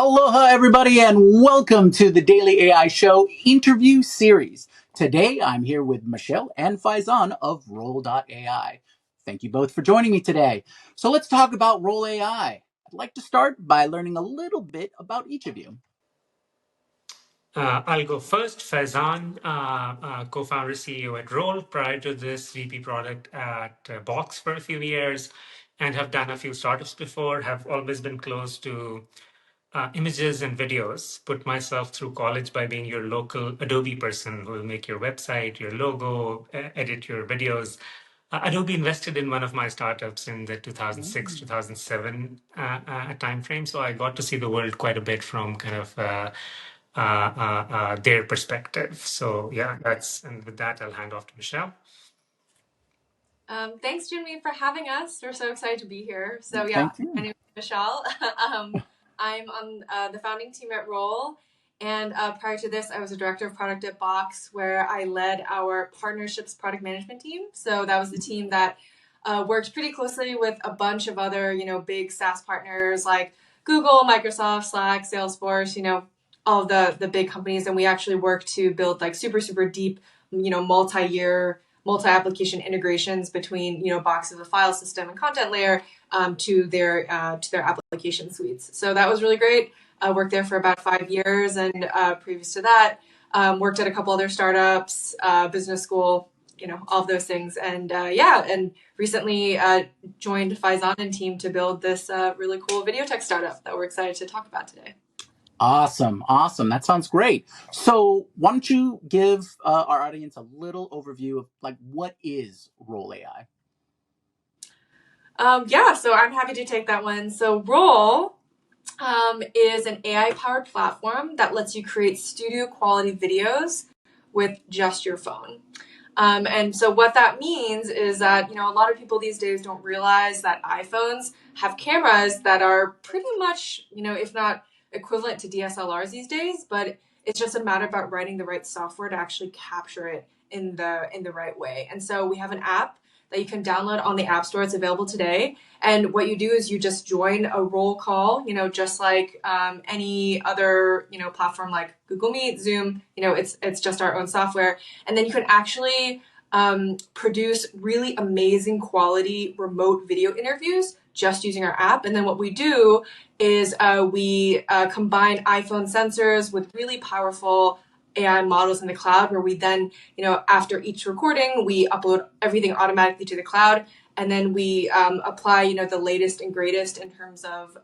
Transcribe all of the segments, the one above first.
Aloha, everybody, and welcome to the Daily AI Show interview series. Today, I'm here with Michelle and Faizan of Roll.ai. Thank you both for joining me today. So let's talk about Roll.ai. I'd like to start by learning a little bit about each of you. I'll go first. Faizan, co-founder CEO at Roll. Prior to this, VP product at Box for a few years, and have done a few startups before. Have always been close to images and videos. Put myself through college by being your local Adobe person who will make your website, your logo, edit your videos. Adobe invested in one of my startups in the 2006, 2007 timeframe. So I got to see the world quite a bit from kind of their perspective. So yeah, and with that, I'll hand off to Michelle. Thanks, Jinmi, for having us. We're so excited to be here. So Thank you. my name is Michelle. I'm on the founding team at Roll. And prior to this, I was a director of product at Box, where I led our partnerships product management team. So that was the team that worked pretty closely with a bunch of other, big SaaS partners like Google, Microsoft, Slack, Salesforce, all the big companies. And we actually worked to build like super, super deep, multi-year, multi-application integrations between, Box as a file system and content layer to their application suites. So that was really great. I worked there for about 5 years, and previous to that, worked at a couple other startups, business school, all of those things. And and recently joined Faizan and team to build this really cool video tech startup that we're excited to talk about today. Awesome. That sounds great. So why don't you give our audience a little overview of what is Roll.ai? So I'm happy to take that one. So Roll is an AI-powered platform that lets you create studio quality videos with just your phone. And so what that means is that, a lot of people these days don't realize that iPhones have cameras that are pretty much, if not equivalent to DSLRs these days, but it's just a matter about writing the right software to actually capture it in the right way. And so we have an app that you can download on the App Store. It's available today. And what you do is you just join a roll call, just like any other, platform like Google Meet, Zoom, it's just our own software. And then you can actually produce really amazing quality remote video interviews just using our app. And then what we do is we combine iPhone sensors with really powerful AI models in the cloud, where we then, after each recording, we upload everything automatically to the cloud. And then we apply, the latest and greatest in terms of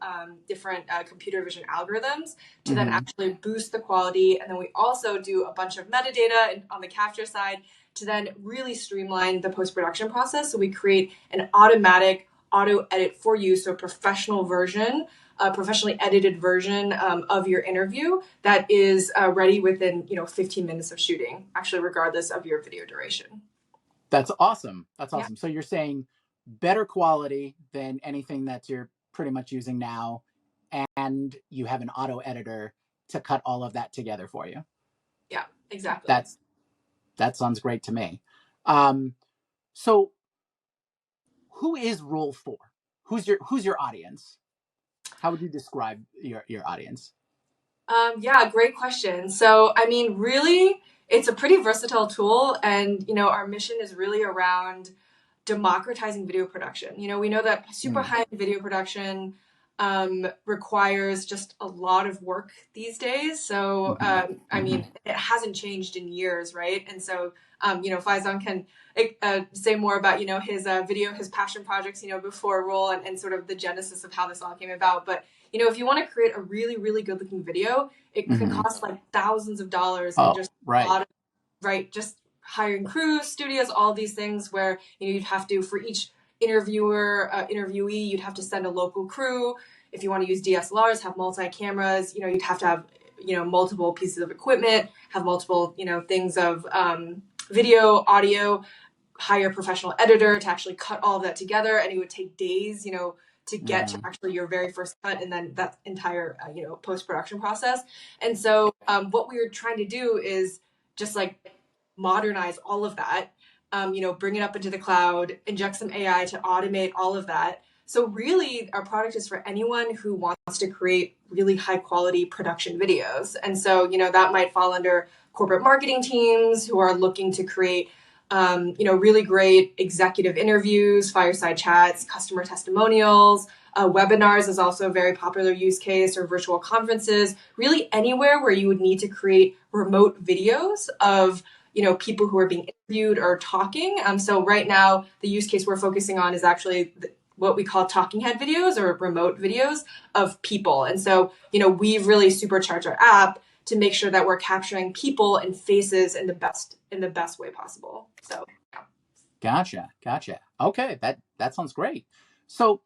different computer vision algorithms to then actually boost the quality. And then we also do a bunch of metadata on the capture side to then really streamline the post-production process. So we create an automatic auto edit for you, so professionally edited version of your interview that is ready within 15 minutes of shooting, actually regardless of your video duration. That's awesome. Yeah. So you're saying better quality than anything that you're pretty much using now, and you have an auto editor to cut all of that together for you. Yeah, exactly. That sounds great to me. So who is Roll for? Who's your audience? How would you describe your audience? Great question. So, really, it's a pretty versatile tool, and, our mission is really around democratizing video production. We know that super high video production requires just a lot of work these days. So, it hasn't changed in years, right? And so, Faizan can say more about, his passion projects, before Roll and sort of the genesis of how this all came about. But, if you want to create a really, really good looking video, it can cost like thousands of dollars and just a lot of, just hiring crews, studios, all these things where, you'd have to, for each interviewee, you'd have to send a local crew. If you want to use DSLRs, have multi-cameras, you'd have to have, multiple pieces of equipment, have multiple, things of video, audio, hire a professional editor to actually cut all of that together. And it would take days, to get to actually your very first cut, and then that entire, post-production process. And so what we were trying to do is just like modernize all of that, bring it up into the cloud, inject some AI to automate all of that, So really, our product is for anyone who wants to create really high quality production videos. And so, that might fall under corporate marketing teams who are looking to create, really great executive interviews, fireside chats, customer testimonials. Webinars is also a very popular use case, or virtual conferences, really anywhere where you would need to create remote videos of people who are being interviewed or talking. So right now, the use case we're focusing on is actually what we call talking head videos or remote videos of people. And so, we've really supercharged our app to make sure that we're capturing people and faces in the best way possible. So Gotcha. Okay, that sounds great. So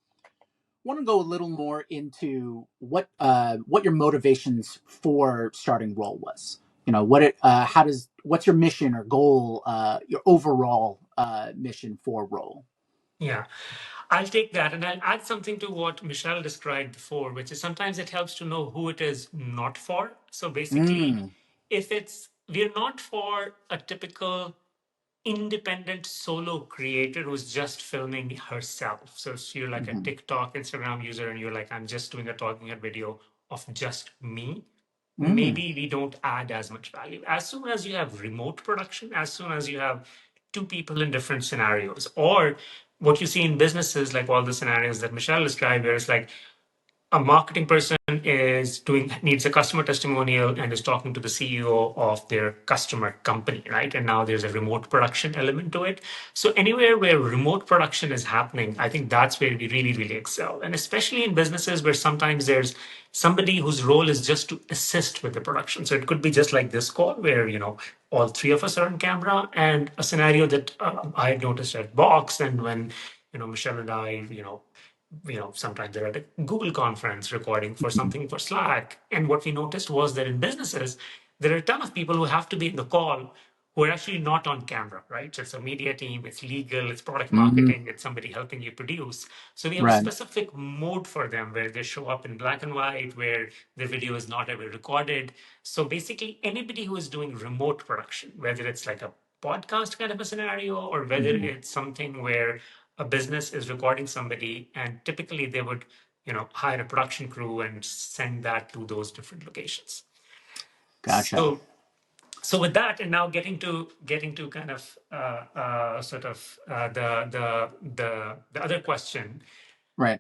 want to go a little more into what your motivations for starting Roll was. What's your mission or goal, your overall mission for Roll? Yeah, I'll take that and I'll add something to what Michelle described before, which is sometimes it helps to know who it is not for. So basically, Mm. if we're not for a typical independent solo creator who's just filming herself. So if you're like a Mm-hmm. TikTok, Instagram user, and you're like, I'm just doing a talking head video of just me, Mm. maybe we don't add as much value. As soon as you have remote production, as soon as you have two people in different scenarios, or what you see in businesses, like all the scenarios that Michelle described, where it's like a marketing person needs a customer testimonial and is talking to the CEO of their customer company, right? And now there's a remote production element to it. So anywhere where remote production is happening, I think that's where we really, really excel. And especially in businesses where sometimes there's somebody whose role is just to assist with the production. So it could be just like this call where, all three of us are on camera, and a scenario that I had noticed at Box, and when, Michelle and I, sometimes they're at a Google conference recording for something for Slack. And what we noticed was that in businesses, there are a ton of people who have to be in the call who are actually not on camera, right? So it's a media team, it's legal, it's product Mm-hmm. marketing, it's somebody helping you produce. So we have a Right. specific mode for them where they show up in black and white, where the video is not ever recorded. So basically, anybody who is doing remote production, whether it's like a podcast kind of a scenario, or whether Mm-hmm. it's something where a business is recording somebody, and typically they would hire a production crew and send that to those different locations. Gotcha. So with that, and now getting to kind of sort of the other question. Right.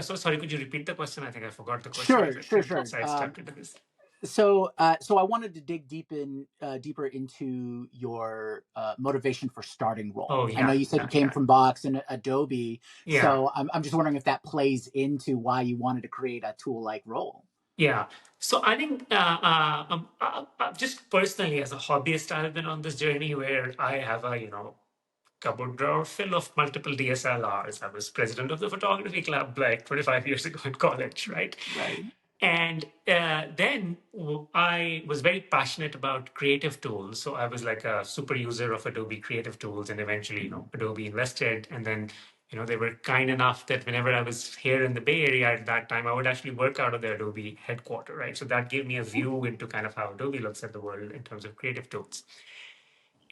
So sorry, could you repeat the question? I think I forgot the question as Sure. I Sure. kind of Sure. sidestepped into this. So I wanted to dig deeper into your motivation for starting Roll. Oh I know yeah, you said you yeah, came yeah, from Box and Adobe, yeah. so I'm just wondering if that plays into why you wanted to create a tool like Roll. Yeah. So I think just personally as a hobbyist, I've been on this journey where I have a cupboard drawer full of multiple DSLRs. I was president of the photography club like 25 years ago in college, right? Right. And then I was very passionate about creative tools. So I was like a super user of Adobe Creative Tools, and eventually, Adobe invested. And then, they were kind enough that whenever I was here in the Bay Area at that time, I would actually work out of the Adobe headquarter, right? So that gave me a view into kind of how Adobe looks at the world in terms of creative tools.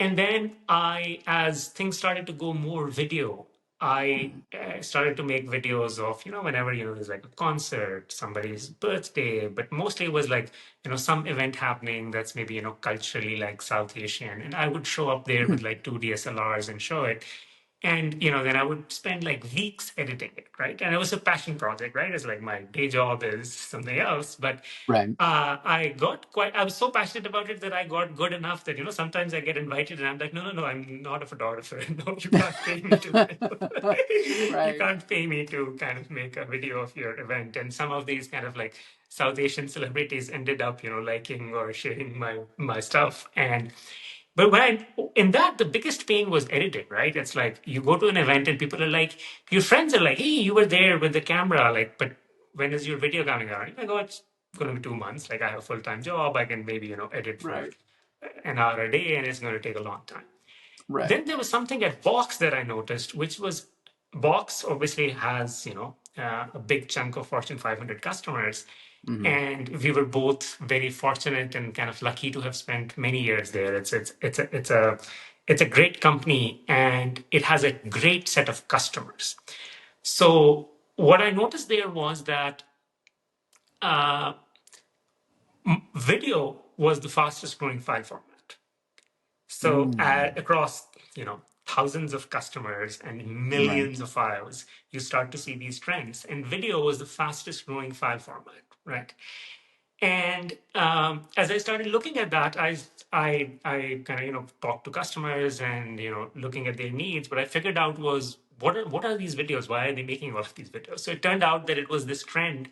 And then as things started to go more video, I Mhm. started to make videos of, whenever, there's like a concert, somebody's birthday, but mostly it was like, some event happening that's maybe, culturally like South Asian. And I would show up there with like two DSLRs and show it. And, then I would spend like weeks editing it, right? And it was a passion project, right? It's like my day job is something else. But Right. I was so passionate about it that I got good enough that, sometimes I get invited and I'm like, no, no, no, I'm not a photographer. No, you can't pay me to, you Right. can't pay me to kind of make a video of your event. And some of these kind of like South Asian celebrities ended up, liking or sharing my stuff. But in that, the biggest pain was editing, right? It's like you go to an event and people are like, your friends are like, hey, you were there with the camera. Like, but when is your video coming out? You're like, oh, it's going to be 2 months. Like, I have a full time job. I can maybe, edit for Right. an hour a day and it's going to take a long time. Right. Then there was something at Box that I noticed, which was Box obviously has, a big chunk of Fortune 500 customers. Mm-hmm. And we were both very fortunate and kind of lucky to have spent many years there. It's a great company and it has a great set of customers. So what I noticed there was that uh, video was the fastest growing file format. So across, thousands of customers and Right. millions of files, you start to see these trends. And video was the fastest growing file format, right? And as I started looking at that, I kind of talked to customers and looking at their needs. What I figured out was what are these videos? Why are they making all of these videos? So it turned out that it was this trend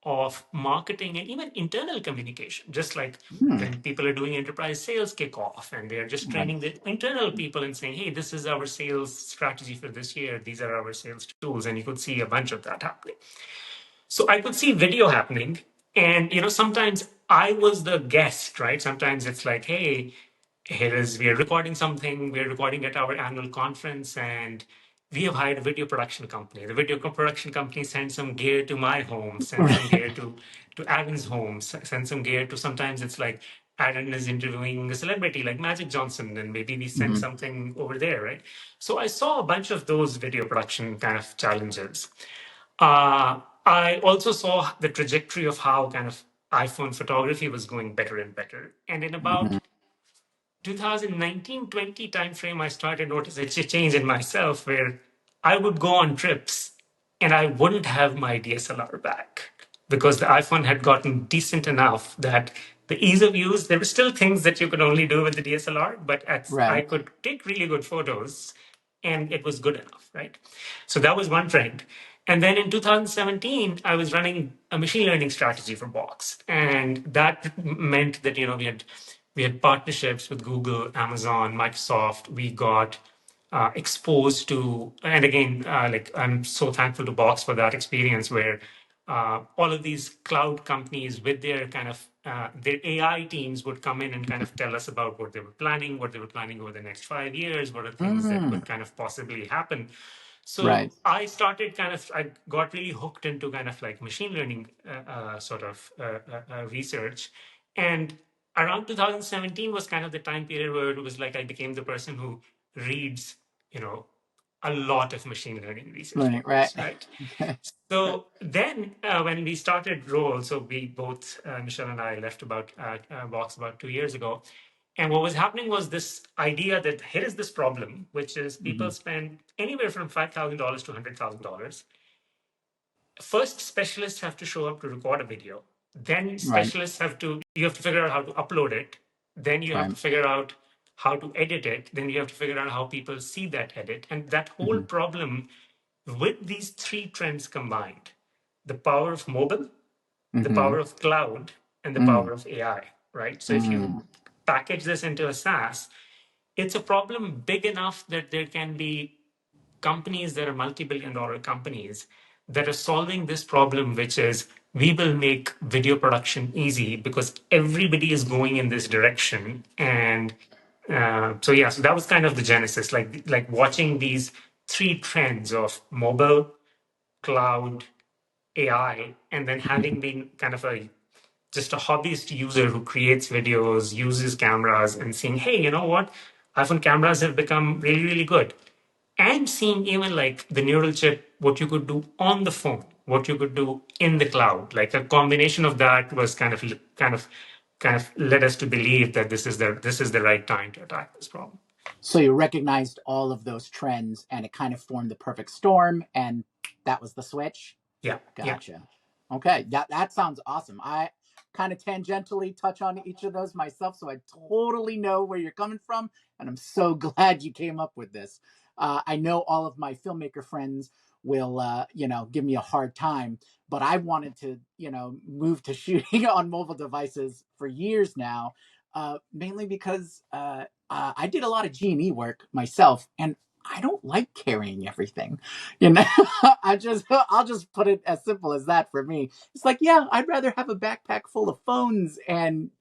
of marketing and even internal communication, just like Hmm. when people are doing enterprise sales kickoff and they're just Right. training the internal people and saying, hey, this is our sales strategy for this year. These are our sales tools. And you could see a bunch of that happening. So I could see video happening. And, sometimes I was the guest, right? Sometimes it's like, hey, we are recording something, we're recording at our annual conference, and we have hired a video production company. The production company sends some gear to my home, sends some Right. gear to Aaron's home, sends some gear to, sometimes it's like Aaron is interviewing a celebrity like Magic Johnson, and maybe we send Hmm. something over there, right? So I saw a bunch of those video production kind of challenges. I also saw the trajectory of how kind of iPhone photography was going better and better. And in Hmm. about 2019-20 timeframe, I started noticing a change in myself where I would go on trips and I wouldn't have my DSLR back because the iPhone had gotten decent enough that the ease of use, there were still things that you could only do with the DSLR, but I Right. could take really good photos and it was good enough, right? So that was one trend. And then in 2017, I was running a machine learning strategy for Box, and that meant that we had partnerships with Google, Amazon, Microsoft. We got exposed to, and again, like I'm so thankful to Box for that experience where all of these cloud companies with their kind of their AI teams would come in and kind of tell us about what they were planning over the next 5 years, what are things that Mm. could kind of possibly happen. So Right. I got really hooked into kind of like machine learning sort of research. And around 2017 was kind of the time period where it was like I became the person who reads, you know, a lot of machine learning research Learning. Right. papers, right? So then, when we started Roll, so we both, Michelle and I, left about Box about 2 years ago. And what was happening was this idea that here is this problem, which is Hmm. people spend anywhere from $5,000 to $100,000. First, specialists have to show up to record a video. Then Right. you have to figure out how to upload it. Then you have Right. to figure out how to edit it. Then you have to figure out how people see that edit. And that whole Hmm. problem with these three trends combined, the power of mobile, the Hmm. power of cloud, and the Mm. power of AI, right? So if you Mm. package this into a SaaS, it's a problem big enough that there can be companies that are multi-billion dollar companies that are solving this problem, which is we will make video production easy because everybody is going in this direction. And so that was kind of the genesis, like watching these three trends of mobile, cloud, AI, and then having been kind of just a hobbyist user who creates videos, uses cameras, and seeing, hey, you know what? iPhone cameras have become really, really good. And seeing even like the neural chip, what you could do on the phone, what you could do in the cloud, like a combination of that was kind of led us to believe that this is the right time to attack this problem. So you recognized all of those trends and it kind of formed the perfect storm, and that was the switch. Yeah, yeah. Gotcha. Okay, that sounds awesome. I kind of tangentially touch on each of those myself, so I totally know where you're coming from, and I'm so glad you came up with this. I know all of my filmmaker friends will, give me a hard time, but I wanted to, move to shooting on mobile devices for years now, mainly because I did a lot of G&E work myself, and I don't like carrying everything. You know, I'll just put it as simple as that for me. It's like, yeah, I'd rather have a backpack full of phones and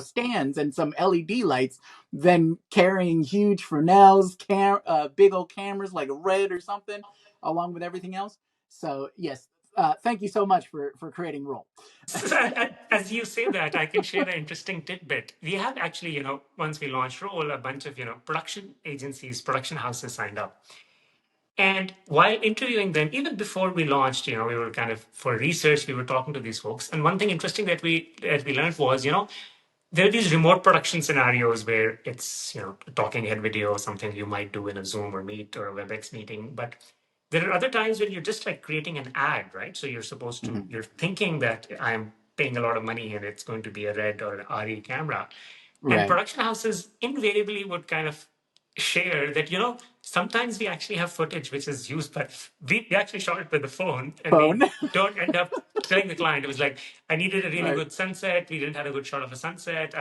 stands and some LED lights than carrying huge Fresnels, big old cameras like a Red or something, along with everything else. So yes, thank you so much for creating Roll. So, as you say that, I can share an interesting tidbit. We have actually, once we launched Roll, a bunch of, production agencies, production houses signed up. And while interviewing them, even before we launched, we were kind of for research, we were talking to these folks. And one thing interesting that we learned was, there are these remote production scenarios where it's, talking head video, something you might do in a Zoom or Meet or a WebEx meeting. But there are other times when you're just like creating an ad, right? So Hmm. you're thinking that I'm paying a lot of money and it's going to be a Red or an RE camera. And Right. production houses invariably would kind of share that, sometimes we actually have footage which is used, but we actually shot it with the phone and Phone. we don't end up telling the client. It was like, I needed a really Right. good sunset. We didn't have a good shot of a sunset.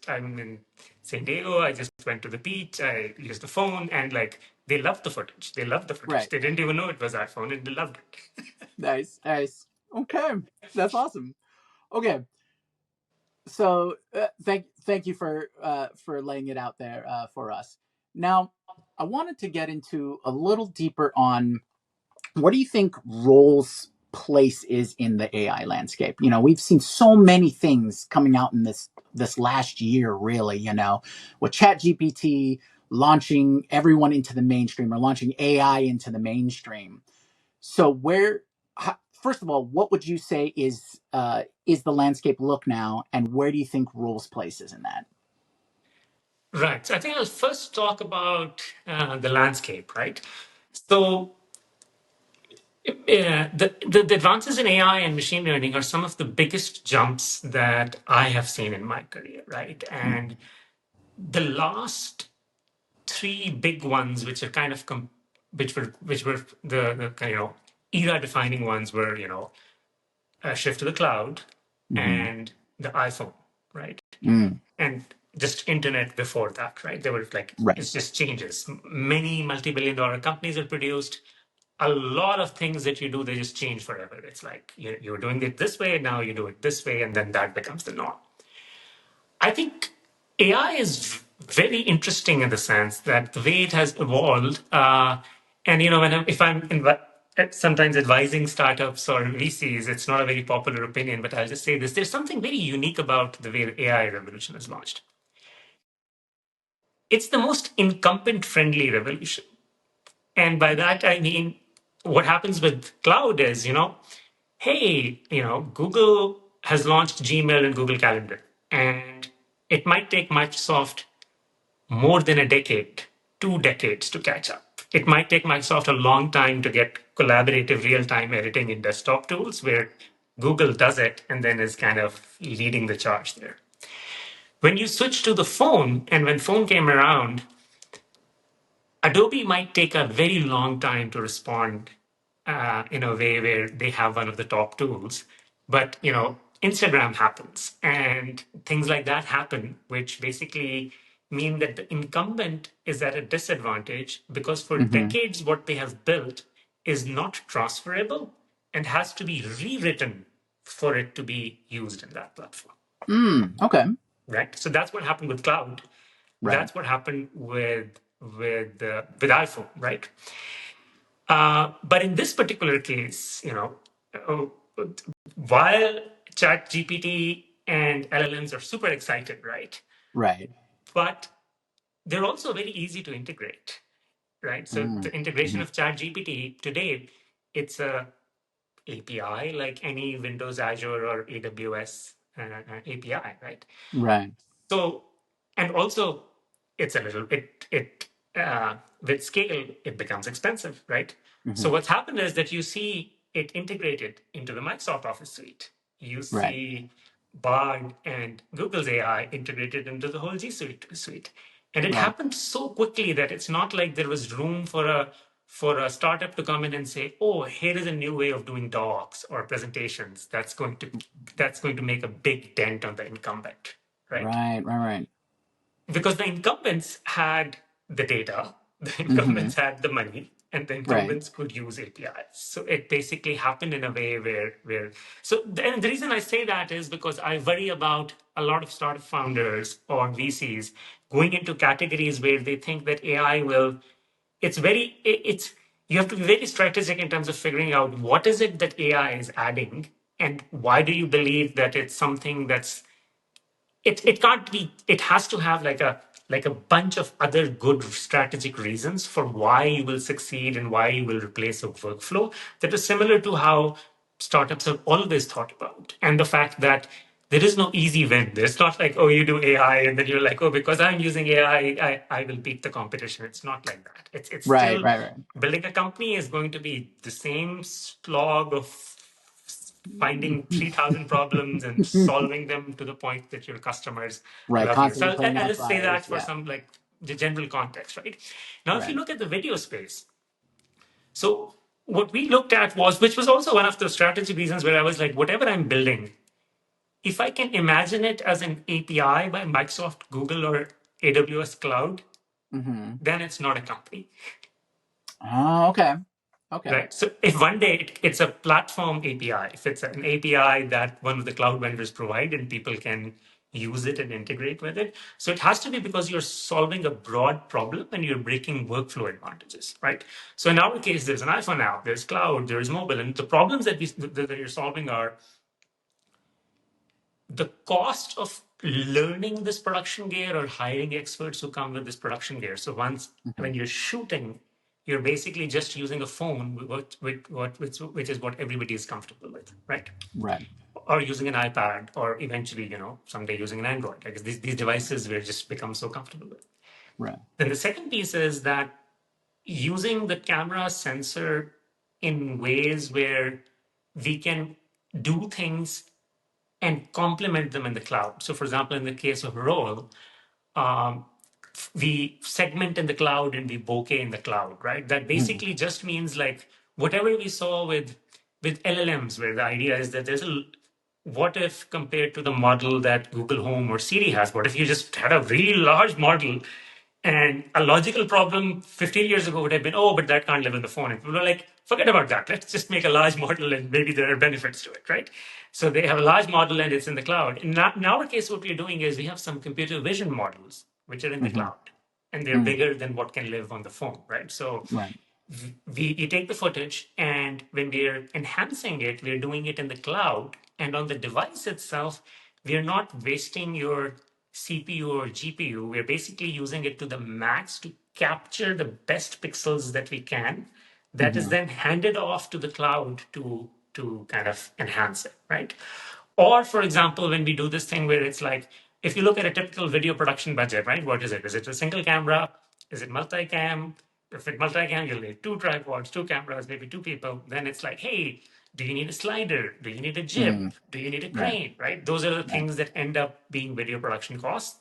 I'm in San Diego. I just went to the beach. I used the phone and like, they loved the footage. They loved the footage. Right. They didn't even know it was our phone and they loved it. Nice. Nice. Okay. That's awesome. Okay. So thank you for laying it out there for us. Now, I wanted to get into a little deeper on what do you think roles place is in the AI landscape? We've seen so many things coming out in this last year, really, with ChatGPT launching everyone into the mainstream or launching AI into the mainstream. So first of all, what would you say is the landscape look now, and where do you think roles places in that? Right. So I think I'll first talk about the landscape, right? So yeah, the advances in AI and machine learning are some of the biggest jumps that I have seen in my career, right? Mm, And the last three big ones, which are kind of which were the kind of era defining ones, were a shift to the cloud mm-hmm. and the iPhone, right? Mm, And just internet before that, right? There were like, right. it's just changes. Many multi-billion-dollar companies are produced. A lot of things that you do, they just change forever. It's like you're doing it this way, now you do it this way, and then that becomes the norm. I think AI is very interesting in the sense that the way it has evolved, and if I'm sometimes advising startups or VCs, it's not a very popular opinion, but I'll just say this: there's something very unique about the way the AI revolution is launched. It's the most incumbent-friendly revolution, and by that I mean what happens with cloud is, hey, Google has launched Gmail and Google Calendar, and it might take Microsoft more than a decade, 2 decades to catch up. It might take Microsoft a long time to get collaborative real time editing in desktop tools where Google does it and then is kind of leading the charge there. When you switch to the phone, and when phone came around, Adobe might take a very long time to respond in a way where they have one of the top tools, but Instagram happens and things like that happen, which basically mean that the incumbent is at a disadvantage because for Mm-hmm. decades what they have built is not transferable and has to be rewritten for it to be used in that platform. Okay. Right. So that's what happened with cloud. Right. That's what happened with iPhone, right? But in this particular case, uh, while Chat GPT and LLMs are super excited, right? Right. But they're also very easy to integrate, right? So the integration Mm-hmm. of Chat GPT today, it's a API like any Windows, Azure, or AWS API, right? Right. So, and also, it's a little it with scale it becomes expensive, right? Mm-hmm. So what's happened is that you see it integrated into the Microsoft Office suite. You Right. see Bard and Google's AI integrated into the whole G suite, and it Right. happened so quickly that it's not like there was room for a startup to come in and say, "Oh, here is a new way of doing docs or presentations that's going to make a big dent on the incumbent." Right? Right. Right. Right. Because the incumbents had the data, the Mm-hmm. incumbents had the money, and the Right. incumbents could use APIs. So it basically happened in a way where so and the reason I say that is because I worry about a lot of startup founders or VCs going into categories where they think that AI will. It's you have to be very strategic in terms of figuring out what is it that AI is adding and why do you believe that it's something that's it can't be, it has to have like a like a bunch of other good strategic reasons for why you will succeed and why you will replace a workflow that is similar to how startups have always thought about. And the fact that there is no easy win. It's not like, oh, you do AI and then you're like, oh, because I'm using AI, I will beat the competition. It's not like that. It's Right, still right, building a company is going to be the same slog of finding 3,000 problems and solving them to the point that your customers right. love you. So Constantly putting I'll out just say that fires. for Yeah, some like the general context, right? Now, if you right. look at the video space, so what we looked at was, which was also one of the strategy reasons where I was like, whatever I'm building, if I can imagine it as an API by Microsoft, Google, or AWS Cloud, Mm-hmm. then it's not a company. Oh, okay. Okay. Right. So if one day it's a platform API, if it's an API that one of the cloud vendors provide and people can use it and integrate with it. So it has to be because you're solving a broad problem and you're breaking workflow advantages, right? So in our case, there's an iPhone app, there's cloud, there's mobile, and the problems that you're solving are the cost of learning this production gear or hiring experts who come with this production gear. So once Mm-hmm. when you're shooting, you're basically just using a phone, which is what everybody is comfortable with, right? Right. Or using an iPad, or eventually, someday using an Android. Like these devices will just become so comfortable with. Right. Then the second piece is that using the camera sensor in ways where we can do things and complement them in the cloud. So, for example, in the case of Roll, um, we segment in the cloud and we bokeh in the cloud, right? That Mm-hmm. basically just means like whatever we saw with LLMs, where the idea is that there's a what if compared to the model that Google Home or Siri has, what if you just had a really large model and a logical problem 15 years ago would have been, oh, but that can't live in the phone. And people are like, forget about that. Let's just make a large model and maybe there are benefits to it, right? So they have a large model and it's in the cloud. In our case, what we're doing is we have some computer vision models which are in the Mm-hmm. cloud and they're bigger than what can live on the phone, right? So Right. we take the footage and when we're enhancing it, we're doing it in the cloud. And on the device itself, we're not wasting your CPU or GPU. We're basically using it to the max to capture the best pixels that we can. That is Mm-hmm. then handed off to the cloud to kind of enhance it, right? Or, for example, when we do this thing where it's like, if you look at a typical video production budget, right? What is it? Is it a single camera? Is it multicam? If it's multicam, you'll need two tripods, two cameras, maybe two people. Then it's like, hey, do you need a slider? Do you need a jib? Mm-hmm. Do you need a Right. crane? Right? Those are the Right. things that end up being video production costs.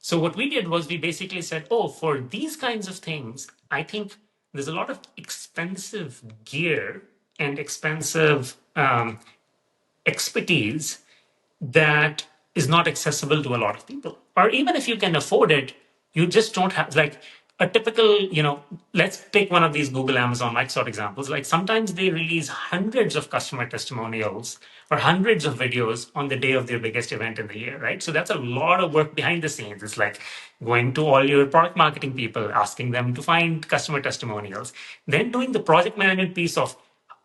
So what we did was we basically said, oh, for these kinds of things, I think there's a lot of expensive gear and expensive expertise that is not accessible to a lot of people. Or even if you can afford it, you just don't have like a typical, let's take one of these Google, Amazon, Microsoft examples. Like sometimes they release hundreds of customer testimonials or hundreds of videos on the day of their biggest event in the year, right? So that's a lot of work behind the scenes. It's like going to all your product marketing people, asking them to find customer testimonials, then doing the project management piece of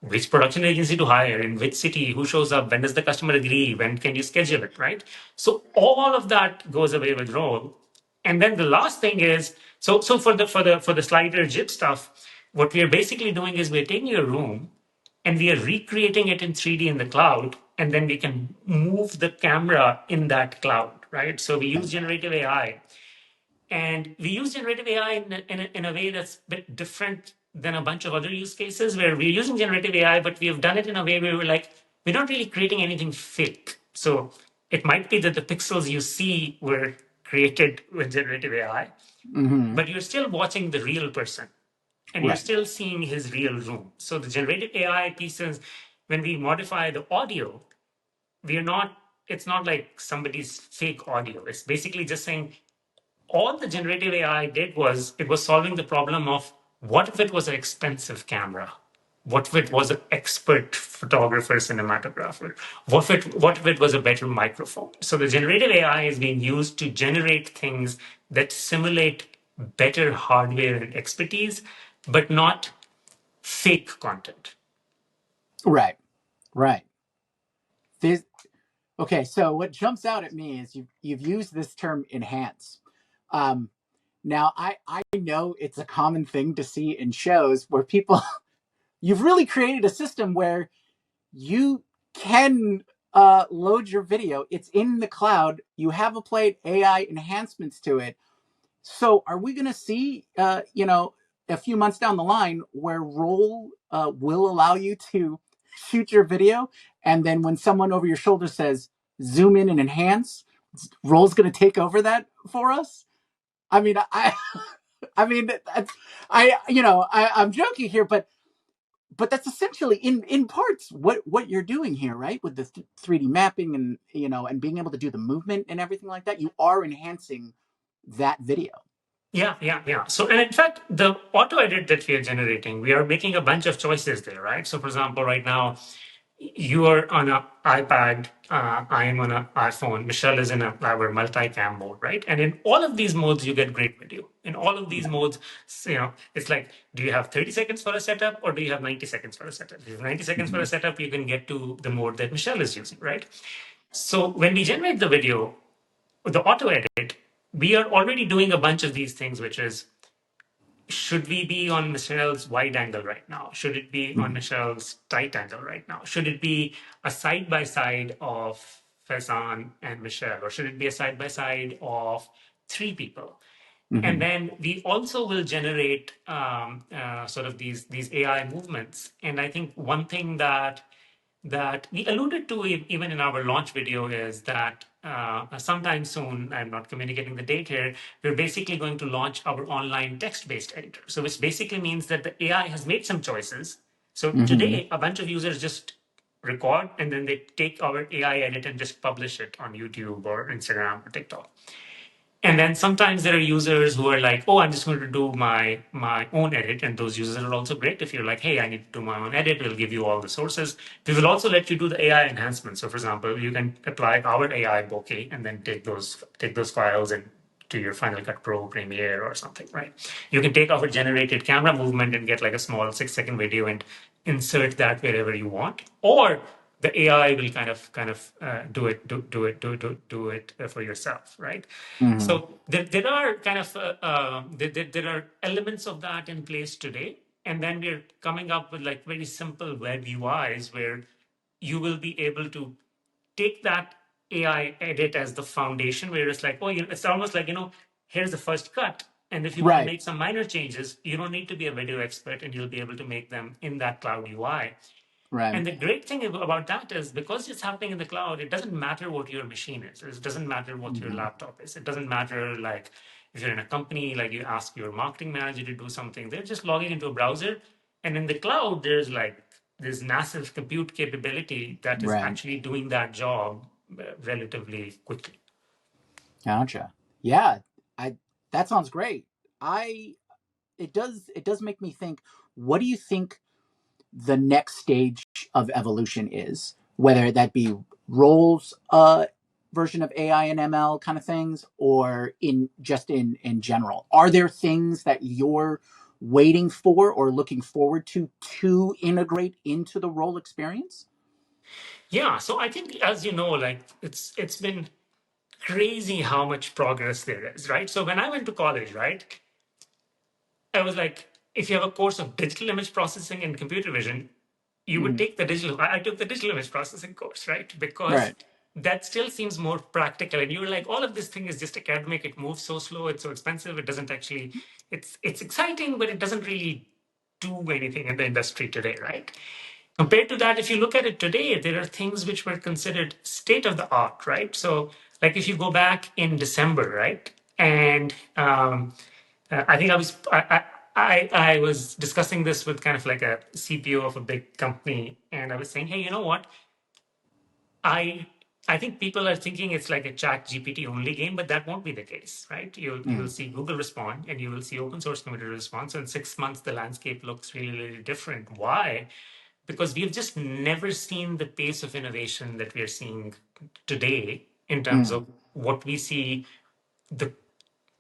which production agency to hire, in which city, who shows up, when does the customer agree, when can you schedule it, right? So all of that goes away with Roll. And then the last thing is, so for the slider jib stuff, what we are basically doing is we're taking your room and we are recreating it in 3D in the cloud, and then we can move the camera in that cloud, right? So we use generative AI, and we use generative AI in a way that's a bit different than a bunch of other use cases where we're using generative AI, but we have done it in a way where we're like, we're not really creating anything fake. So it might be that the pixels you see were created with generative AI, Mm-hmm. but you're still watching the real person and you're Right. still seeing his real room. So the generative AI pieces, when we modify the audio, it's not like somebody's fake audio. It's basically just saying, all the generative AI did was it was solving the problem of what if it was an expensive camera? What if it was an expert photographer, cinematographer? What if it was a better microphone? So the generative AI is being used to generate things that simulate better hardware and expertise, but not fake content. Right. Right. This, okay. So what jumps out at me is you've used this term enhance. Um, Now, I know it's a common thing to see in shows where people, you've really created a system where you can load your video. It's in the cloud. You have applied AI enhancements to it. So, are we going to see, a few months down the line where Roll will allow you to shoot your video, and then when someone over your shoulder says zoom in and enhance, Roll's going to take over that for us? I mean, I mean, I'm joking here, but that's essentially in parts what you're doing here, right? With the 3D mapping and and being able to do the movement and everything like that, you are enhancing that video. Yeah, yeah, yeah. So, and in fact, the auto edit that we are generating, we are making a bunch of choices there, right? So, for example, right now, you are on an iPad, I am on an iPhone, Michelle is in our multicam mode, right? And in all of these modes, you get great video. In all of these modes, it's like, do you have 30 seconds for a setup or do you have 90 seconds for a setup? If you have 90 seconds for Mm-hmm. a setup, you can get to the mode that Michelle is using, right? So when we generate the video, with the auto edit, we are already doing a bunch of these things, which is, should we be on Michelle's wide angle right now? Should it be on Michelle's tight angle right now? Should it be a side by side of Faizan and Michelle, or should it be a side by side of three people? And Mm-hmm. then we also will generate sort of these AI movements. And I think one thing that we alluded to even in our launch video is that sometime soon, I'm not communicating the date here, we're basically going to launch our online text-based editor. So which basically means that the AI has made some choices. So Mm-hmm. today, a bunch of users just record and then they take our AI edit and just publish it on YouTube or Instagram or TikTok. And then sometimes there are users who are like, oh, I'm just going to do my own edit. And those users are also great. If you're like, hey, I need to do my own edit, we'll give you all the sources. We will also let you do the AI enhancement. So for example, you can apply our AI bokeh and then take those files and to your Final Cut Pro, Premiere, or something, right? You can take our generated camera movement and get like a small 6-second video and insert that wherever you want, or the AI will do it for yourself, right? Mm-hmm. So there are kind of there are elements of that in place today, and then we're coming up with like very simple web UIs where you will be able to take that AI edit as the foundation, where it's like, oh, it's almost like, here's the first cut. And if you want to Right. make some minor changes, you don't need to be a video expert and you'll be able to make them in that cloud UI. Right. And the great thing about that is because it's happening in the cloud, it doesn't matter what your machine is. It doesn't matter what your Mm-hmm. laptop is. It doesn't matter like if you're in a company, like you ask your marketing manager to do something, they're just logging into a browser. And in the cloud, there's like this massive compute capability that is Right. actually doing that job relatively quickly. Gotcha. Yeah. I That sounds great. I it does make me think, what do you think the next stage of evolution is, whether that be roles version of AI and ML kind of things, or in general? Are there things that you're waiting for or looking forward to integrate into the role experience? Yeah. So I think, as you know, like it's been crazy how much progress there is, right? So when I went to college, right, I was like, if you have a course of digital image processing and computer vision, you would Mm-hmm. take the digital. I took the digital image processing course, right? Because Right. that still seems more practical. And you were like, all of this thing is just academic. It moves so slow. It's so expensive. It doesn't actually. It's exciting, but it doesn't really do anything in the industry today, right? Compared to that, if you look at it today, there are things which were considered state of the art, right? So, like if you go back in December, right, and I think I was discussing this with kind of like a CPO of a big company, and I was saying, hey, you know what? I I think people are thinking it's like a Chat GPT only game, but that won't be the case, right? You'll Mm. see Google respond, and you will see open source community respond. So in 6 months, the landscape looks really, really different. Why? Because we've just never seen the pace of innovation that we are seeing today in terms Mm. of what we see the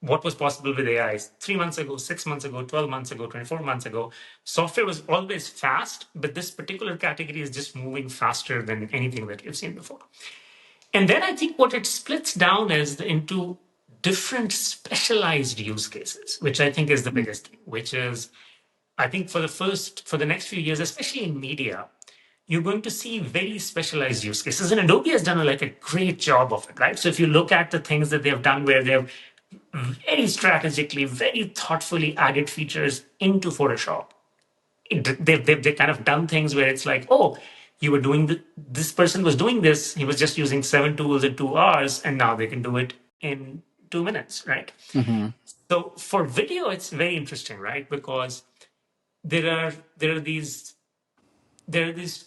what was possible with AI 3 months ago, 6 months ago, 12 months ago, 24 months ago. Software was always fast, but this particular category is just moving faster than anything that you've seen before. And then I think what it splits down is into different specialized use cases, which I think is the biggest thing, which is, I think for the next few years, especially in media, you're going to see very specialized use cases. And Adobe has done a great job of it, right? So if you look at the things that they've done where they've very strategically, very thoughtfully added features into Photoshop, they've kind of done things where it's like, oh, you were doing this person was doing this, he was just using 7 tools in 2 hours, and now they can do it in 2 minutes, right? Mm-hmm. So for video, it's very interesting, right? Because there are there are these there are these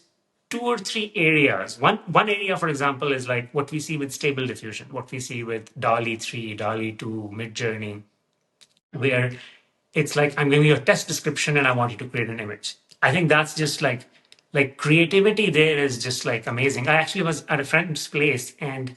2 or 3 areas. One area, for example, is like what we see with Stable Diffusion, what we see with DALI 3, DALI 2, Midjourney, where it's like I'm giving you a text description and I want you to create an image. I think that's just like creativity there is just like amazing. I actually was at a friend's place and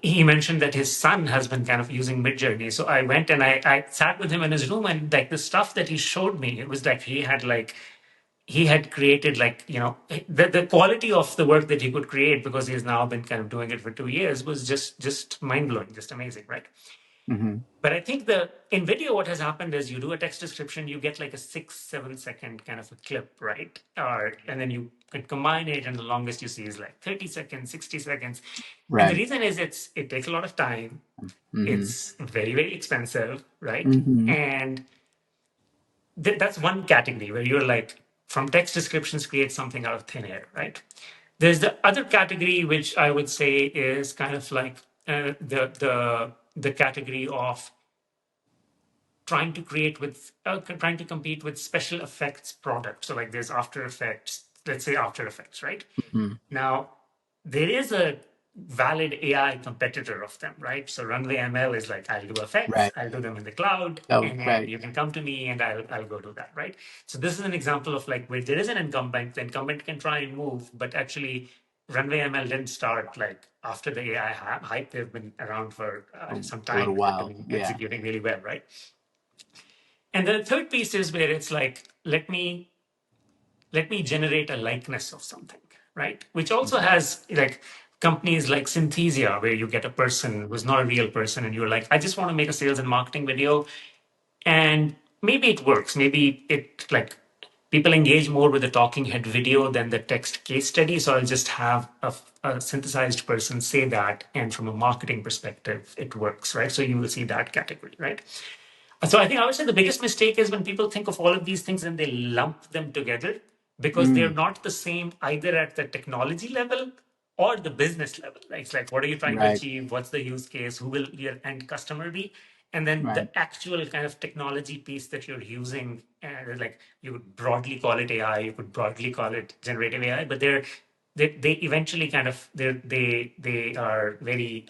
he mentioned that his son has been kind of using Midjourney. So I went and I sat with him in his room, and like the stuff that he showed me, it was like he had created the quality of the work that he could create, because he's now been kind of doing it for 2 years, was just mind-blowing, just amazing, right? Mm-hmm. But I think in video, what has happened is you do a text description, you get like a 6-7 second kind of a clip, right? And then you can combine it, and the longest you see is like 30 seconds, 60 seconds. And the Right. reason is it takes a lot of time. Mm-hmm. It's very, very expensive, right? Mm-hmm. And that's one category where you're like, from text descriptions, create something out of thin air, right? There's the other category, which I would say is kind of like the category of trying to trying to compete with special effects products. So like there's After Effects, let's say After Effects, right? Mm-hmm. Now, there is a valid AI competitor of them, right? So Runway ML is like, I'll do effects, Right. I'll do them in the cloud, Oh, and then right. you can come to me and I'll go do that, right? So this is an example of like where there is an incumbent, the incumbent can try and move, but actually Runway ML didn't start like after the AI hype. They've been around for some A little time, but they've while. been Yeah. executing really well, right? And the third piece is where it's like, let me generate a likeness of something, right? Which also has like companies like Synthesia, where you get a person who's not a real person, and you're like, I just want to make a sales and marketing video, and maybe it works. Maybe it like people engage more with the talking head video than the text case study. So I'll just have a synthesized person say that, and from a marketing perspective, it works, right? So you will see that category, right? So I think I would say the biggest mistake is when people think of all of these things and they lump them together, because they're Mm. not the same either at the technology level or the business level. Right? It's like, what are you trying to Right. achieve? What's the use case? Who will your end customer be? And then Right. the actual kind of technology piece that you're using, like you could broadly call it AI, you could broadly call it generative AI, but they eventually kind of they are very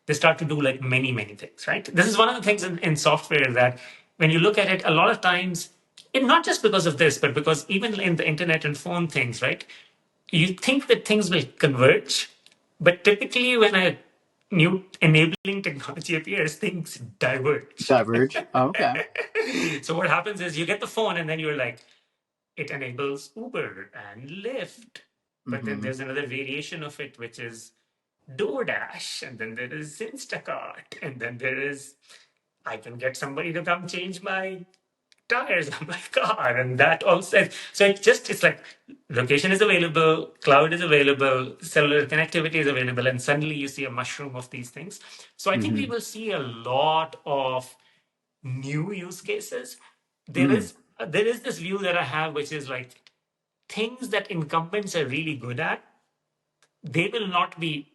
they start to do like many things, right? This is one of the things in software that when you look at it, a lot of times, and not just because of this, but because even in the internet and phone things, right? You think that things will converge, but typically when a new enabling technology appears, things diverge. Diverge. Oh, okay. So what happens is you get the phone and then you're like, it enables Uber and Lyft. But then Mm-hmm. there's another variation of it, which is DoorDash, and then there is Instacart, and then there is I can get somebody to come change my tires on my car, and that all says so. It's like location is available, cloud is available, cellular connectivity is available, and suddenly you see a mushroom of these things. So I think we Mm-hmm. will see a lot of new use cases. There Mm. is there is this view that I have, which is like things that incumbents are really good at, they will not be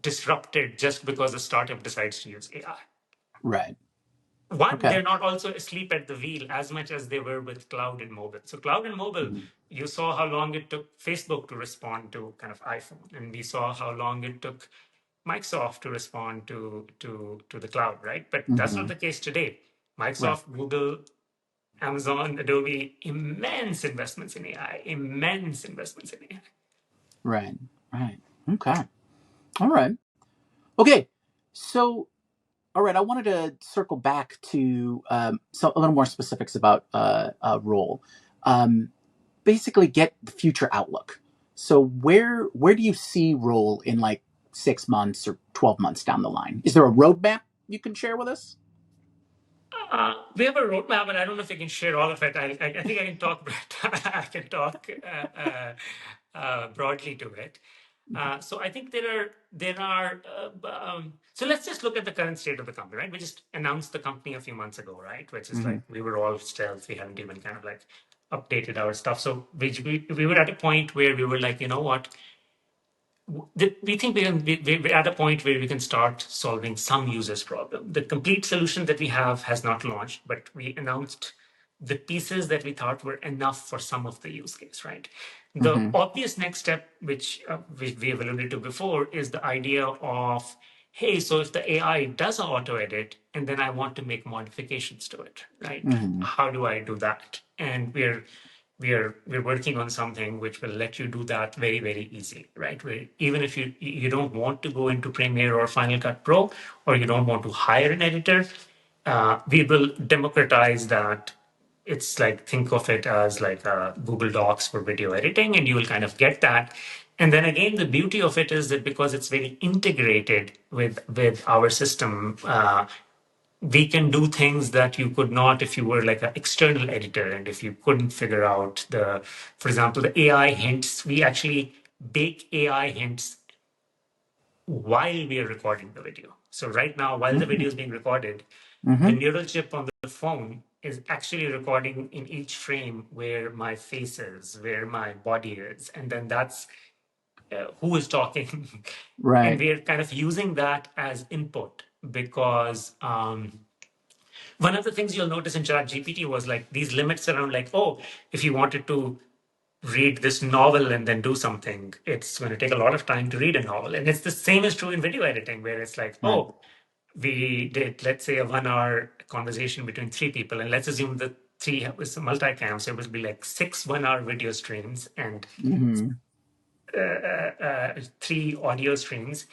disrupted just because a startup decides to use AI. Right. One, Okay. they're not also asleep at the wheel as much as they were with cloud and mobile. So cloud and mobile, Mm-hmm. you saw how long it took Facebook to respond to kind of iPhone, and we saw how long it took Microsoft to respond to the cloud, right? But that's Mm-hmm. not the case today. Right. Microsoft, Google, Amazon, Adobe, immense investments in AI, immense investments in AI. Right. Right. Okay. All right. Okay. So, all right. I wanted to circle back to a little more specifics about role. Basically, get the future outlook. So, where do you see role in like 6 months or 12 months down the line? Is there a roadmap you can share with us? We have a roadmap, and I don't know if I can share all of it. I think I can talk. I can talk broadly to it. So I think there are. So let's just look at the current state of the company, right? We just announced the company a few months ago, right? Which is Mm-hmm. like we were all stealth. We hadn't even kind of like updated our stuff. So we were at a point where we were like, you know what? We think we're at a point where we can start solving some users' problem. The complete solution that we have has not launched, but we announced the pieces that we thought were enough for some of the use case, right? The Mm-hmm. obvious next step, which we have alluded to before, is the idea of, hey, so if the AI does auto edit and then I want to make modifications to it, right? Mm-hmm. How do I do that? And we're working on something which will let you do that very, very easily, right? Where even if you don't want to go into Premiere or Final Cut Pro, or you don't want to hire an editor, we will democratize that. It's like, think of it as like Google Docs for video editing, and you will kind of get that. And then again, the beauty of it is that because it's very integrated with our system, we can do things that you could not if you were like an external editor, and if you couldn't figure out for example, the AI hints. We actually bake AI hints while we are recording the video. So right now, while the video is being recorded, Mm-hmm. the neural chip on the phone is actually recording in each frame where my face is, where my body is, and then that's who is talking. And Right. we're kind of using that as input because one of the things you'll notice in ChatGPT was like these limits around like, oh, if you wanted to read this novel and then do something, it's going to take a lot of time to read a novel. And it's the same is true in video editing, where it's like, Right. oh, we did, let's say, a 1 hour conversation between three people, and let's assume that three was a multicam, so it would be like 6 1 hour video streams and Mm-hmm. three audio streams.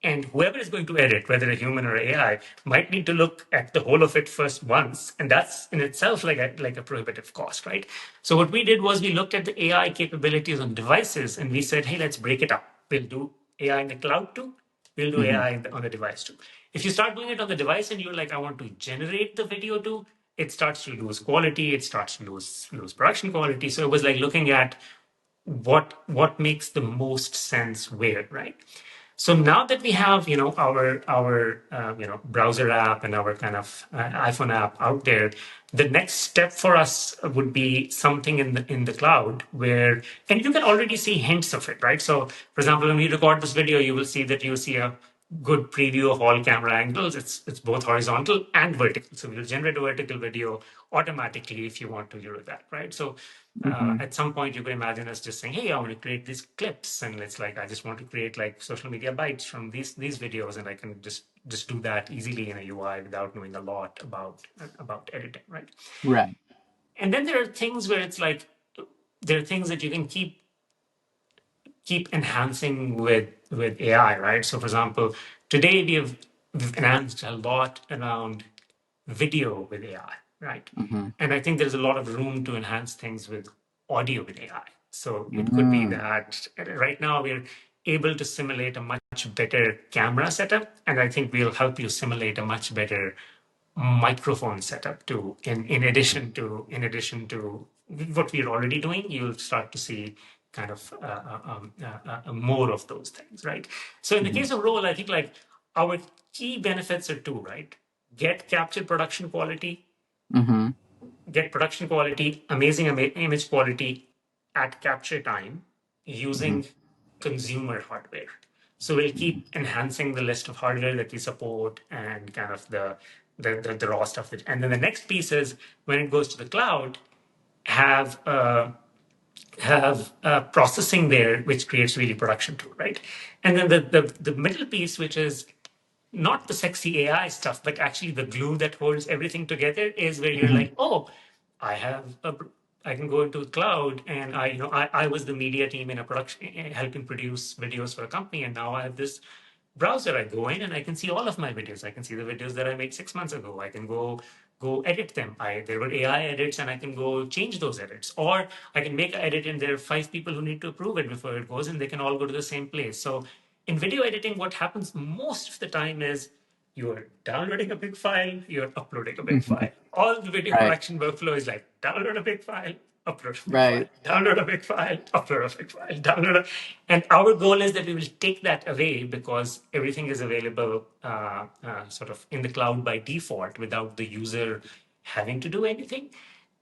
And whoever is going to edit, whether a human or AI, might need to look at the whole of it first once, and that's in itself like a prohibitive cost, right? So what we did was we looked at the AI capabilities on devices, and we said, hey, let's break it up. We'll do AI in the cloud too. We'll do Mm-hmm. AI on the device too. If you start doing it on the device and you're like, I want to generate the video too, it starts to lose quality. It starts to lose production quality. So it was like looking at what makes the most sense where, right? So now that we have, our browser app and our kind of iPhone app out there, the next step for us would be something in the cloud where, and you can already see hints of it, right? So, for example, when we record this video, you will see that you see a good preview of all camera angles. It's both horizontal and vertical. So we'll generate a vertical video automatically if you want to do that, right? So Mm-hmm. at some point you can imagine us just saying, hey, I want to create these clips, and it's like I just want to create like social media bites from these videos, and I can just do that easily in a UI without knowing a lot about editing, right? Right. And then there are things where it's like there are things that you can keep enhancing with AI, right? So for example, today we've enhanced a lot around video with AI, right? Mm-hmm. And I think there's a lot of room to enhance things with audio with AI. So it could be Mm-hmm. that right now we're able to simulate a much better camera setup, and I think we'll help you simulate a much better microphone setup too. In addition to what we're already doing, you'll start to see kind of more of those things, right? So in the case of Roll, I think like our key benefits are two, right? Capture production quality, Mm-hmm. get production quality, amazing image quality at capture time Mm-hmm. using consumer hardware. So we'll keep enhancing the list of hardware that we support and kind of the raw stuff. And then the next piece is when it goes to the cloud, have processing there, which creates really production too, right? And then the middle piece, which is not the sexy AI stuff, but actually the glue that holds everything together, is where you're Mm-hmm. like, oh, I have I can go into the cloud, and I was the media team in a production helping produce videos for a company, and now I have this browser. I go in and I can see all of my videos. I can see the videos that I made 6 months ago. I can go edit them. There were AI edits, and I can go change those edits, or I can make an edit, and there are 5 people who need to approve it before it goes, and they can all go to the same place. So in video editing, what happens most of the time is you're downloading a big file, you're uploading a big file. All the video Right. production workflow is like download a big file, upload a big file, Right. download a big file, upload a big file, and our goal is that we will take that away because everything is available sort of in the cloud by default without the user having to do anything.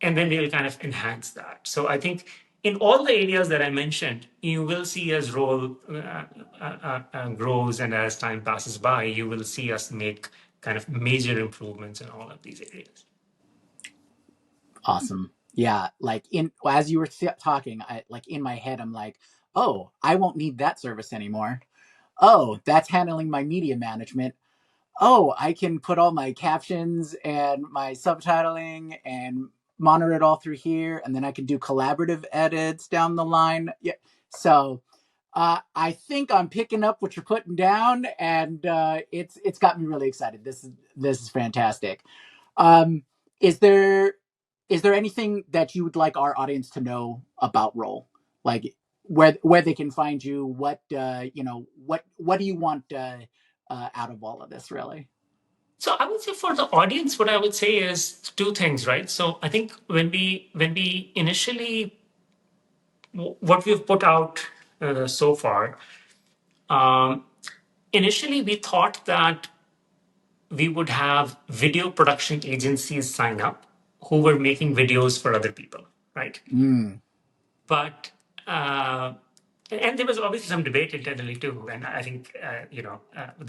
And then we'll kind of enhance that. So I think in all the areas that I mentioned, you will see as role grows and as time passes by, you will see us make kind of major improvements in all of these areas. Awesome. Yeah, like in as you were talking, I like in my head I'm like, "Oh, I won't need that service anymore. Oh, that's handling my media management. Oh, I can put all my captions and my subtitling and monitor it all through here, and then I can do collaborative edits down the line." Yeah. So, I think I'm picking up what you're putting down, and it's got me really excited. This is fantastic. Um, is there anything that you would like our audience to know about Roll? Like where they can find you? What what do you want out of all of this, really? So I would say for the audience, what I would say is two things, right? So I think when we initially what we've put out so far, um, initially we thought that we would have video production agencies sign up who were making videos for other people, right? Mm. But and there was obviously some debate internally too, and I think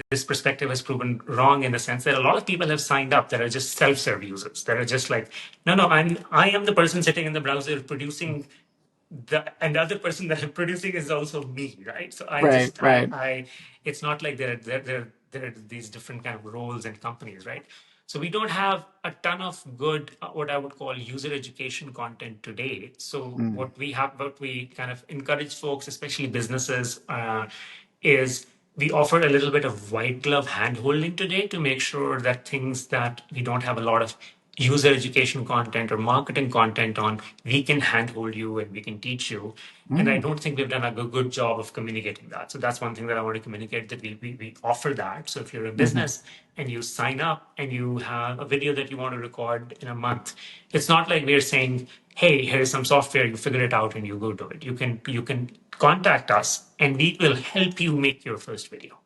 this perspective has proven wrong in the sense that a lot of people have signed up that are just self-serve users that are just like, no, no, I am the person sitting in the browser producing and the other person that I'm producing is also me, right? So I Right, just right. it's not like there are these different kind of roles and companies, right? So we don't have a ton of good what I would call user education content today. So Mm. what we kind of encourage folks, especially businesses, is we offer a little bit of white glove hand holding today to make sure that things that we don't have a lot of user education content or marketing content on, we can handhold you and we can teach you. And I Mm. don't think we've done a good job of communicating that. So that's one thing that I want to communicate, that we offer that. So if you're a Hmm. business and you sign up and you have a video that you want to record in a month, it's not like we're saying, hey, here's some software, you figure it out and you go do it. You can contact us and we will help you make your first video.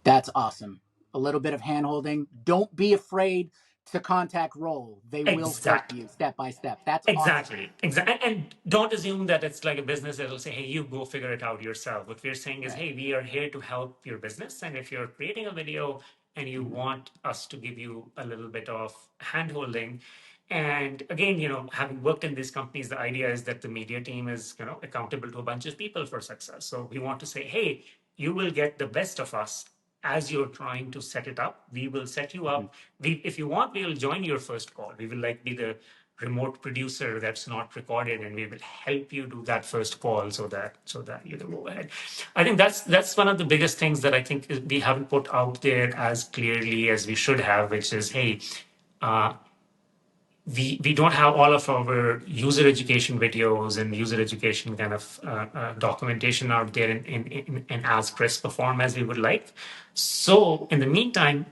That's awesome. A little bit of hand holding. Don't be afraid to contact Roll. They will help Exactly. you step by step. That's awesome. Exactly. Exactly. And don't assume that it's like a business that'll say, hey, you go figure it out yourself. What we're saying is, Right. hey, we are here to help your business. And if you're creating a video and you Mm-hmm. want us to give you a little bit of hand holding, and again, having worked in these companies, the idea is that the media team is, accountable to a bunch of people for success. So we want to say, hey, you will get the best of us as you're trying to set it up. We will set you Mm-hmm. up. If you want, we will join your first call. We will like be the remote producer that's not recorded, and we will help you do that first call so that you can go ahead. I think that's one of the biggest things that I think we haven't put out there as clearly as we should have, which is, hey, uh, we don't have all of our user education videos and user education kind of documentation out there in as crisp a form as we would like. So in the meantime,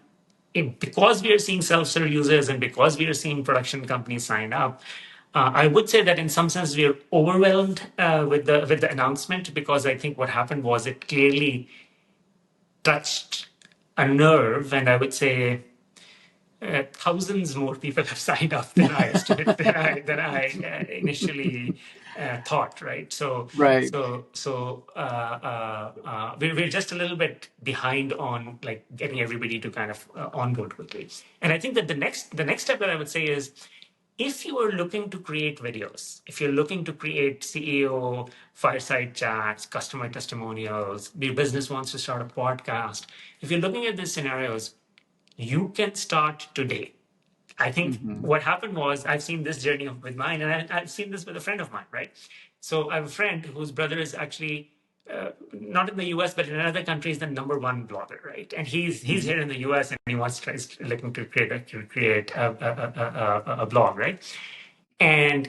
because we are seeing self-serve users and because we are seeing production companies sign up, I would say that in some sense we are overwhelmed with the announcement, because I think what happened was it clearly touched a nerve, and I would say thousands more people have signed up than I estimate than I initially thought. Right. So Right. so so we're just a little bit behind on like getting everybody to kind of onboard quickly. And I think that the next step that I would say is, if you are looking to create videos, if you're looking to create CEO fireside chats, customer testimonials, your business wants to start a podcast, if you're looking at these scenarios, you can start today. I think Mm-hmm. what happened was, I've seen this journey with mine, and I've seen this with a friend of mine, right? So I have a friend whose brother is actually not in the US, but in another country is the number one blogger, right? And he's Mm-hmm. here in the US and he wants to looking to create a blog, right? And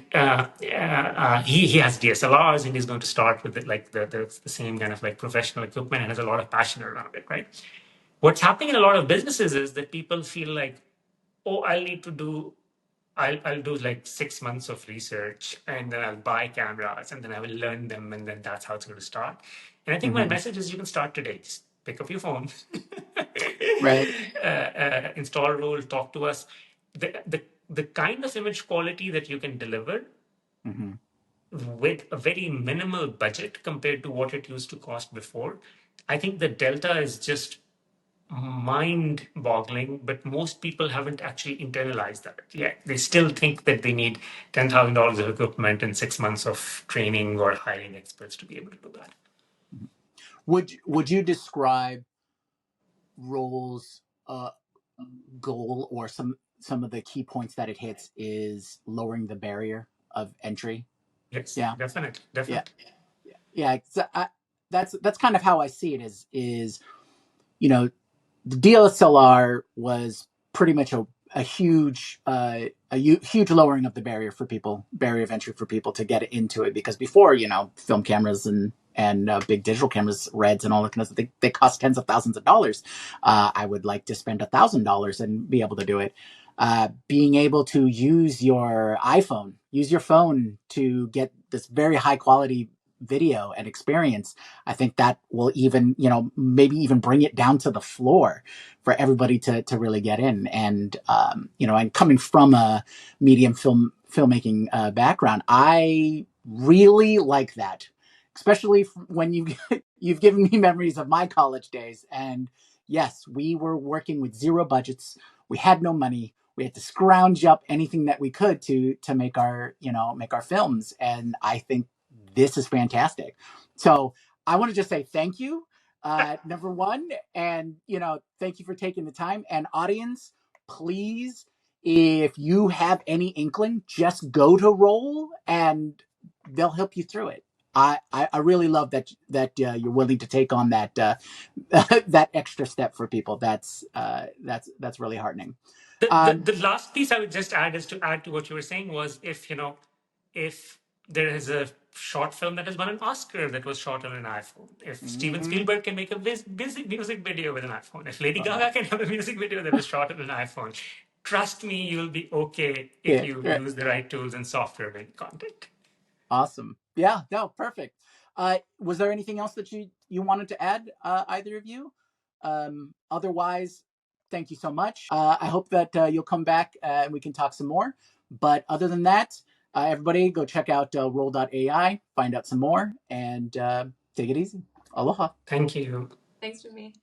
he has DSLRs, and he's going to start with like the same kind of like professional equipment, and has a lot of passion around it, right? What's happening in a lot of businesses is that people feel like, oh, I'll do like 6 months of research and then I'll buy cameras and then I will learn them and then that's how it's going to start. And I think my message is you can start today. Just pick up your phone, Right. install Roll, talk to us. The kind of image quality that you can deliver Mm-hmm. with a very minimal budget compared to what it used to cost before, I think the delta is just mind boggling, but most people haven't actually internalized that yet. They still think that they need $10,000 of equipment and 6 months of training or hiring experts to be able to do that. Would you describe Roll's goal or some of the key points that it hits is lowering the barrier of entry? Yes, Yeah. definitely. Yeah. That's kind of how I see it. Is the DSLR was pretty much a huge huge lowering of the barrier of entry for people to get into it, because before, film cameras and big digital cameras, reds and all that kind of stuff, they cost tens of thousands of dollars. I would like to spend $1,000 and be able to do it. Being able to use your phone to get this very high quality video and experience, I think that will even, maybe even bring it down to the floor for everybody to really get in. And, and coming from a medium filmmaking background, I really like that, especially when you've given me memories of my college days. And yes, we were working with zero budgets. We had no money. We had to scrounge up anything that we could to make our films. And I think this is fantastic. So I want to just say thank you, number one, and thank you for taking the time. And audience, please, if you have any inkling, just go to Roll and they'll help you through it. I really love that you're willing to take on that that extra step for people. That's really heartening. The last piece I would just add is to add to what you were saying was, if there is a short film that has won an Oscar that was shot on an iPhone, if Steven Spielberg can make a music video with an iPhone, if Lady Gaga can have a music video that was shot on an iPhone, trust me, you'll be okay if Yeah, you right. use the right tools and software with content. Awesome. Yeah, no, perfect. Was there anything else that you wanted to add, either of you? Otherwise, thank you so much. I hope that you'll come back and we can talk some more. But other than that, everybody go check out Roll.ai, find out some more, and take it easy. Aloha. Thank you. Thanks for me.